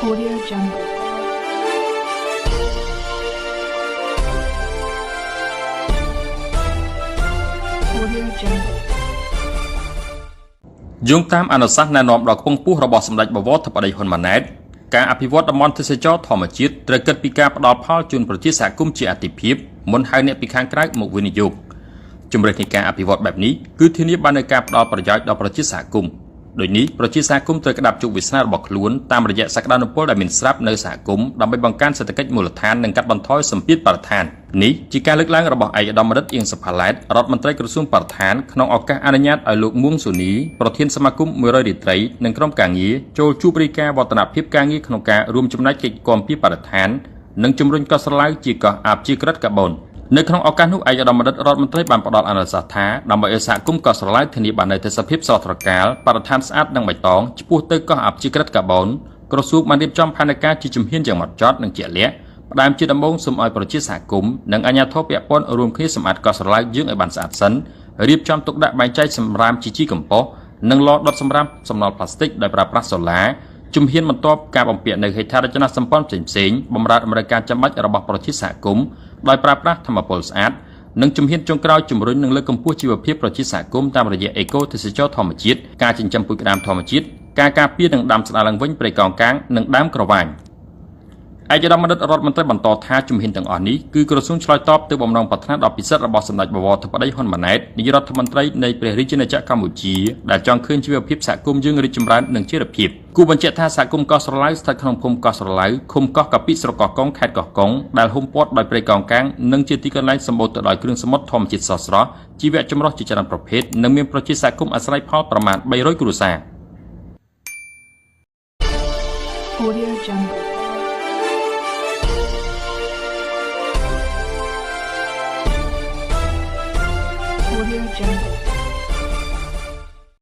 Audio Jungle. Audio Jungle. យោងតាមអនុសាសន៍ណែនាំដ៏ខ្ពង់ខ្ពស់របស់សម្ដេចបវរធិបតីហ៊ុនម៉ាណែតការអភិវឌ្ឍតំបន់ទេសចរធម្មជាតិត្រូវគិតពីការផ្ដល់ផលជូនប្រជាសហគមន៍ជាអាទិភាពមុនហៅអ្នកពីខាងក្រៅមកវិនិយោគជំរឿននៃការអភិវឌ្ឍបែបនេះគឺធានាបាននូវការផ្ដល់ប្រយោជន៍ដល់ប្រជាសហគមន៍ដូចនេះប្រជាសហគមន៍ត្រូវក្តាប់ជោគវាសនារបស់ខ្លួនតាមរយៈសក្តានុពលដែលមានស្រាប់នៅសហគមន៍ដើម្បីបង្កើនសេដ្ឋកិច្ចមូលដ្ឋាននិងកាត់បន្ថយសម្ពាធបរិស្ថាននេះជាការលើកឡើងរបស់ឯកឧត្តមបណ្ឌិតអៀងសុផាឡែតរដ្ឋមន្ត្រីក្រសួងបរិស្ថានក្នុងឱកាសអនុញ្ញាតឲ្យលោកមួងស៊ូនីប្រធានសមាគម100រាត្រីនិងក្រុមការងារចូលជួបរាយការណ៍វឌ្ឍនភាពការងារក្នុងការរួមចំណែកកិច្ចគាំពារបរិស្ថាននិងជំរុញកោះស្រឡៅជាកោះអាបជាក្រិតកាបូននៅក្នុងឱកាសនោះឯកឧត្តមបណ្ឌិតរដ្ឋមន្ត្រីបានផ្ដល់អនុសាសន៍ថាដើម្បីឲ្យសហគមន៍កោះស្រឡៅធានាបាននូវទេសភាពស្រស់ត្រកាលបរិស្ថានស្អាតនិងបៃតងឆ្ពោះទៅកោះអាបជាក្រិតកាបូនក្រសួងបានរៀបចំផែនការជាជំហានយ៉ាងម៉ត់ចត់និងជាក់លាក់ផ្ដើមជាដំបូងសូមឲ្យប្រជាសហគមន៍និងអាជ្ញាធរពាក់ព័ន្ធរួមគ្នាសម្អាតកោះស្រឡៅយើងឲ្យបានស្អាតសិនរៀបចំទុកដាក់បែងចែកសម្រាមជីកម្ប៉ុស្តនិងឡដុតសម្រាមសំណល់ប្លាស្ទិកដោយប្រើប្រាស់សូឡាជំហានបន្ទាប់ការបំពាក់នៅហេដ្ឋារចនាសម្ព័ន្ធផ្សេងៗបម្រើតម្រូវការចាំបាច់របស់ប្រជាសហគមន៍ដោយប្រើប្រាស់ថាមពលស្អាតនិងជំហានចុងក្រោយជំរុញនិងលើកកម្ពស់ជីវភាពប្រជាសហគមន៍តាមរយៈអេកូទេសចរធម្មជាតិការចិញ្ចឹមពូជក្តាមធម្មជាតិការការពារនិងដាំស្ដារឡើងវិញព្រៃកោងកាងនិងដើមក្រវ៉ាញឯកឧត្តមបណ្ឌិតរដ្ឋមន្ត្រីបន្តថាជំហានទាំងអស់នេះគឺក្រសួងឆ្លើយតបទៅបំណងប្រាថ្នាដ៏ពិសិដ្ឋរបស់សម្ដេចបវរធិបតីហ៊ុនម៉ាណែតនាយរដ្ឋមន្ត្រីនៃព្រះរាជាណាចក្រកម្ពុជាដែលចង់ឃើញជីវភាពសហគមន៍យើងរីកចម្រើននិងចីរភាពគូបញ្ជាក់ថាសហគមន៍កោះស្រឡៅស្ថិតក្នុងភូមិកោះស្រឡៅឃុំកោះកាពីស្រុកកោះកុងខេត្តកោះកុងដែលហ៊ុំព័ទ្ធដោយព្រៃកោងកាងនិងជាទីកន្លែងសម្បូរទៅដោយគ្រឿងសមុទ្រធម្មជាតិស្រស់ៗជីវៈចម្រុះជាច្រើនប្រភេទនិងមានប្រជាសហគមន៍អាស្រ័យផលប្រមាណ300គ្រួសារ Audio Jungle. Audio Jungle.